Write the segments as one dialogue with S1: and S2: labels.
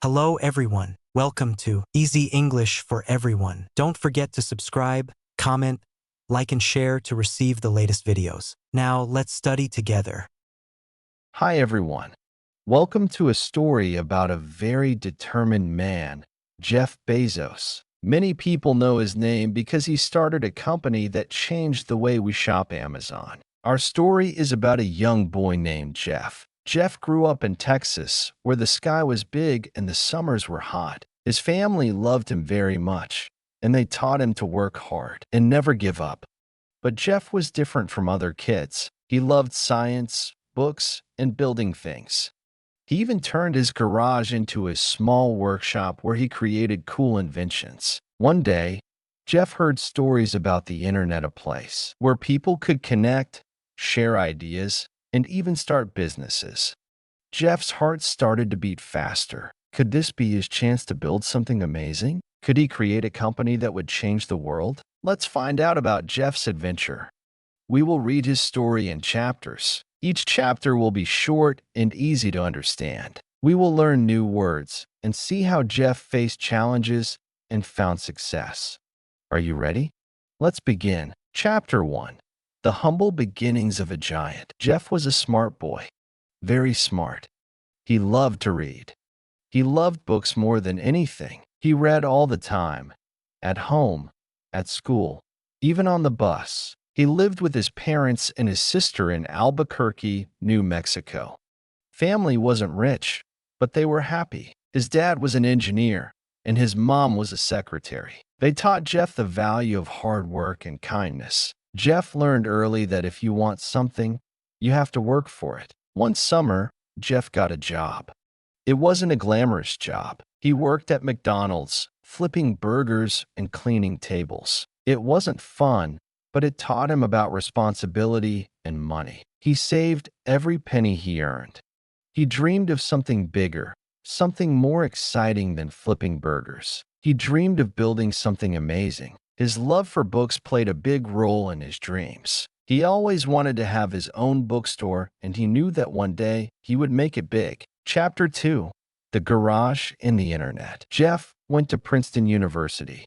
S1: Hello everyone, welcome to Easy English for Everyone. Don't forget to subscribe, comment, like and share to receive the latest videos. Now let's study together.
S2: Hi everyone. Welcome to a story about a very determined man, Jeff Bezos. Many people know his name because he started a company that changed the way we shop Amazon. Our story is about a young boy named Jeff. Jeff grew up in Texas, where the sky was big and the summers were hot. His family loved him very much, and they taught him to work hard and never give up. But Jeff was different from other kids. He loved science, books, and building things. He even turned his garage into a small workshop where he created cool inventions. One day, Jeff heard stories about the internet, a place where people could connect, share ideas, and even start businesses. Jeff's heart started to beat faster. Could this be his chance to build something amazing? Could he create a company that would change the world? Let's find out about Jeff's adventure. We will read his story in chapters. Each chapter will be short and easy to understand. We will learn new words and see how Jeff faced challenges and found success. Are you ready? Let's begin. Chapter 1. The Humble Beginnings of a Giant. Jeff was a smart boy. Very smart. He loved to read. He loved books more than anything. He read all the time. At home, at school, even on the bus. He lived with his parents and his sister in Albuquerque, New Mexico. Family wasn't rich, but they were happy. His dad was an engineer, and his mom was a secretary. They taught Jeff the value of hard work and kindness. Jeff learned early that if you want something, you have to work for it. One summer, Jeff got a job. It wasn't a glamorous job. He worked at McDonald's, flipping burgers and cleaning tables. It wasn't fun, but it taught him about responsibility and money. He saved every penny he earned. He dreamed of something bigger, something more exciting than flipping burgers. He dreamed of building something amazing. His love for books played a big role in his dreams. He always wanted to have his own bookstore, and he knew that one day he would make it big. Chapter 2. The Garage and the Internet. Jeff went to Princeton University.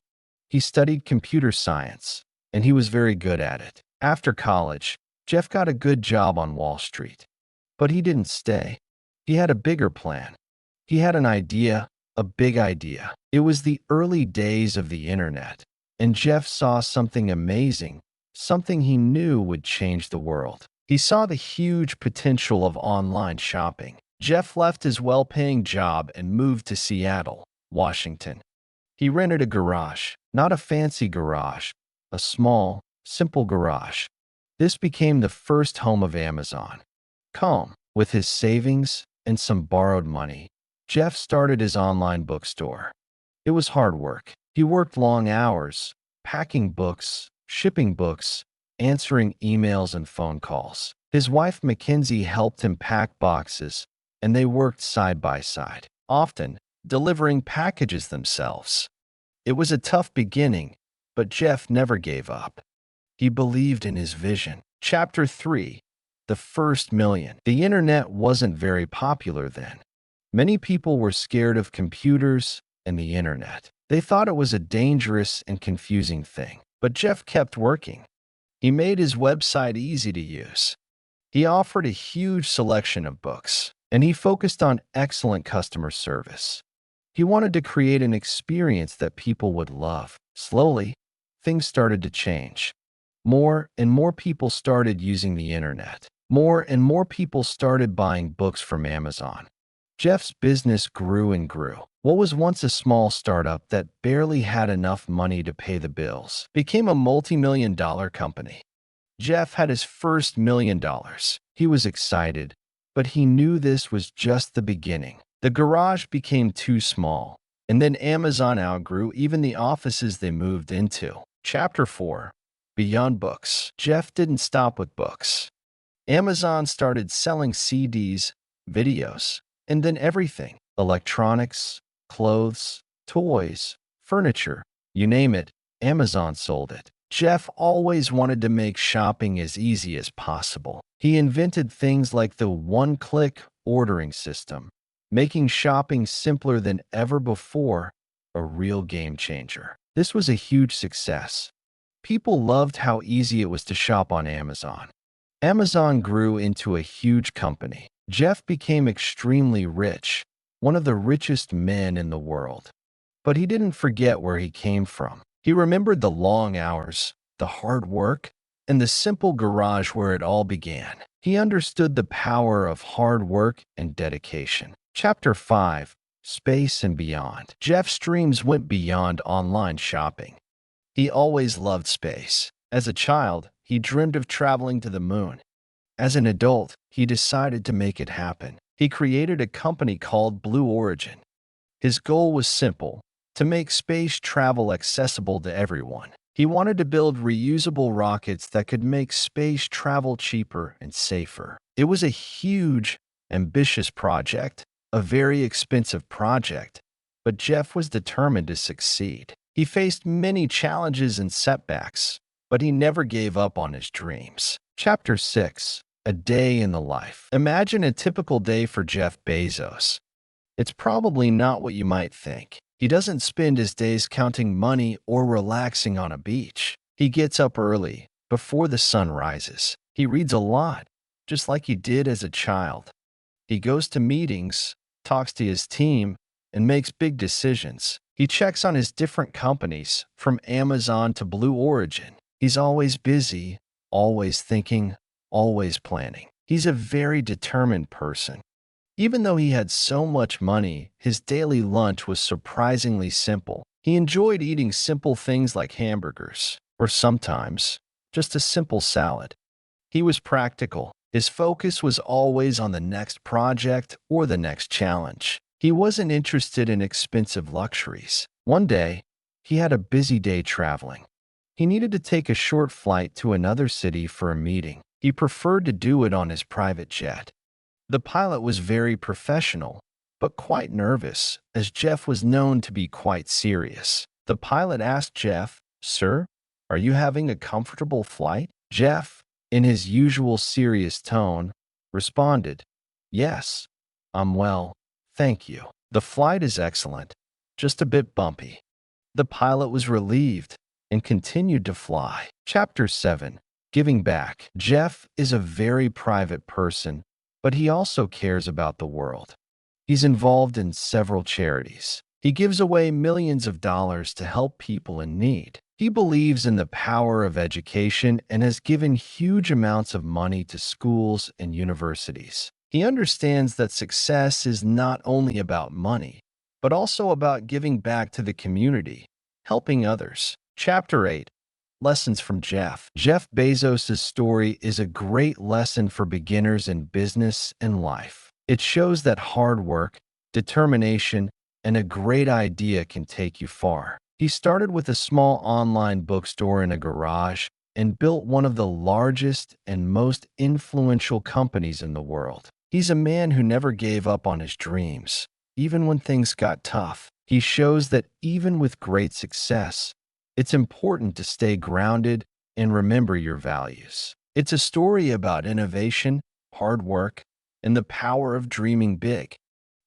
S2: He studied computer science, and he was very good at it. After college, Jeff got a good job on Wall Street. But he didn't stay. He had a bigger plan. He had an idea, a big idea. It was the early days of the internet, and Jeff saw something amazing, something he knew would change the world. He saw the huge potential of online shopping. Jeff left his well-paying job and moved to Seattle, Washington. He rented a garage, not a fancy garage, a small, simple garage. This became the first home of Amazon. Calm, with his savings and some borrowed money, Jeff started his online bookstore. It was hard work. He worked long hours, packing books, shipping books, answering emails and phone calls. His wife Mackenzie helped him pack boxes, and they worked side by side, often delivering packages themselves. It was a tough beginning, but Jeff never gave up. He believed in his vision. Chapter 3. The First Million. The internet wasn't very popular then. Many people were scared of computers and the internet. They thought it was a dangerous and confusing thing. But Jeff kept working. He made his website easy to use. He offered a huge selection of books, and he focused on excellent customer service. He wanted to create an experience that people would love. Slowly, things started to change. More and more people started using the internet. More and more people started buying books from Amazon. Jeff's business grew and grew. What was once a small startup that barely had enough money to pay the bills became a multi-million-dollar company. Jeff had his first $1 million. He was excited, but he knew this was just the beginning. The garage became too small, and then Amazon outgrew even the offices they moved into. Chapter 4. Beyond Books. Jeff didn't stop with books. Amazon started selling CDs, videos, and then everything. Electronics, clothes, toys, furniture, you name it, Amazon sold it. Jeff always wanted to make shopping as easy as possible. He invented things like the one-click ordering system, making shopping simpler than ever before, a real game changer. This was a huge success. People loved how easy it was to shop on Amazon. Amazon grew into a huge company. Jeff became extremely rich, one of the richest men in the world. But he didn't forget where he came from. He remembered the long hours, the hard work, and the simple garage where it all began. He understood the power of hard work and dedication. Chapter 5: Space and Beyond. Jeff's dreams went beyond online shopping. He always loved space. As a child, he dreamed of traveling to the moon. As an adult, he decided to make it happen. He created a company called Blue Origin. His goal was simple: to make space travel accessible to everyone. He wanted to build reusable rockets that could make space travel cheaper and safer. It was a huge, ambitious project, a very expensive project, but Jeff was determined to succeed. He faced many challenges and setbacks, but he never gave up on his dreams. Chapter 6: A Day in the Life. Imagine a typical day for Jeff Bezos. It's probably not what you might think. He doesn't spend his days counting money or relaxing on a beach. He gets up early, before the sun rises. He reads a lot, just like he did as a child. He goes to meetings, talks to his team, and makes big decisions. He checks on his different companies, from Amazon to Blue Origin. He's always busy, always thinking, always planning. He's a very determined person. Even though he had so much money, his daily lunch was surprisingly simple. He enjoyed eating simple things like hamburgers, or sometimes just a simple salad. He was practical. His focus was always on the next project or the next challenge. He wasn't interested in expensive luxuries. One day, he had a busy day traveling. He needed to take a short flight to another city for a meeting. He preferred to do it on his private jet. The pilot was very professional, but quite nervous, as Jeff was known to be quite serious. The pilot asked Jeff, "Sir, are you having a comfortable flight?" Jeff, in his usual serious tone, responded, "Yes, I'm well, thank you. The flight is excellent, just a bit bumpy." The pilot was relieved and continued to fly. Chapter 7: Giving Back. Jeff is a very private person, but he also cares about the world. He's involved in several charities. He gives away millions of dollars to help people in need. He believes in the power of education and has given huge amounts of money to schools and universities. He understands that success is not only about money, but also about giving back to the community, helping others. Chapter 8: Lessons from Jeff. Jeff Bezos' story is a great lesson for beginners in business and life. It shows that hard work, determination, and a great idea can take you far. He started with a small online bookstore in a garage and built one of the largest and most influential companies in the world. He's a man who never gave up on his dreams, even when things got tough. He shows that even with great success, it's important to stay grounded and remember your values. It's a story about innovation, hard work, and the power of dreaming big.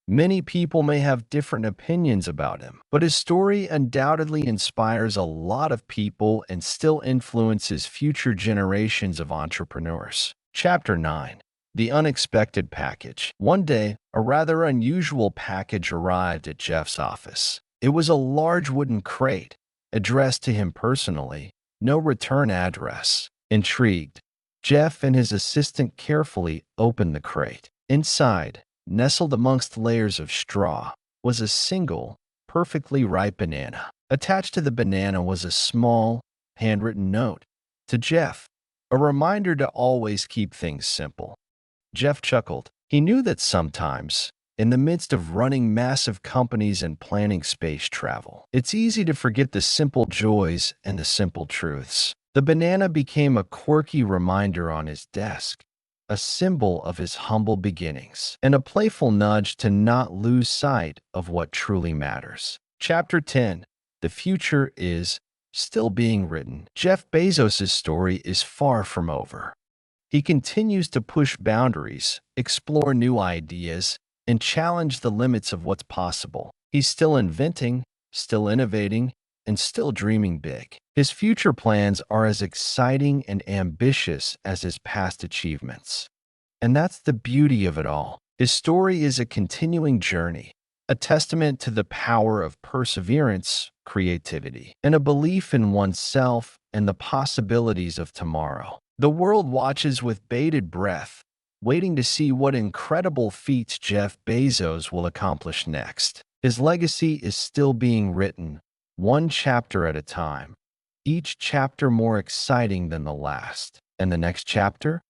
S2: Many people may have different opinions about him, but his story undoubtedly inspires a lot of people and still influences future generations of entrepreneurs. Chapter 9: The Unexpected Package. One day, a rather unusual package arrived at Jeff's office. It was a large wooden crate, addressed to him personally, no return address. Intrigued, Jeff and his assistant carefully opened the crate. Inside, nestled amongst layers of straw, was a single, perfectly ripe banana. Attached to the banana was a small, handwritten note to Jeff, a reminder to always keep things simple. Jeff chuckled. He knew that sometimes, in the midst of running massive companies and planning space travel, it's easy to forget the simple joys and the simple truths. The banana became a quirky reminder on his desk, a symbol of his humble beginnings, and a playful nudge to not lose sight of what truly matters. Chapter 10: The Future is Still Being Written. Jeff Bezos' story is far from over. He continues to push boundaries, explore new ideas, and challenge the limits of what's possible. He's still inventing, still innovating, and still dreaming big. His future plans are as exciting and ambitious as his past achievements. And that's the beauty of it all. His story is a continuing journey, a testament to the power of perseverance, creativity, and a belief in oneself and the possibilities of tomorrow. The world watches with bated breath, waiting to see what incredible feats Jeff Bezos will accomplish next. His legacy is still being written, one chapter at a time, each chapter more exciting than the last. And the next chapter?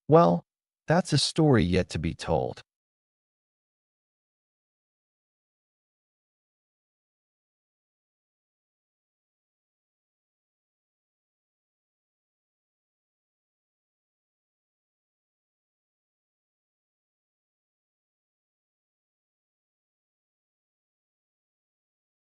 S2: Well, that's a story yet to be told.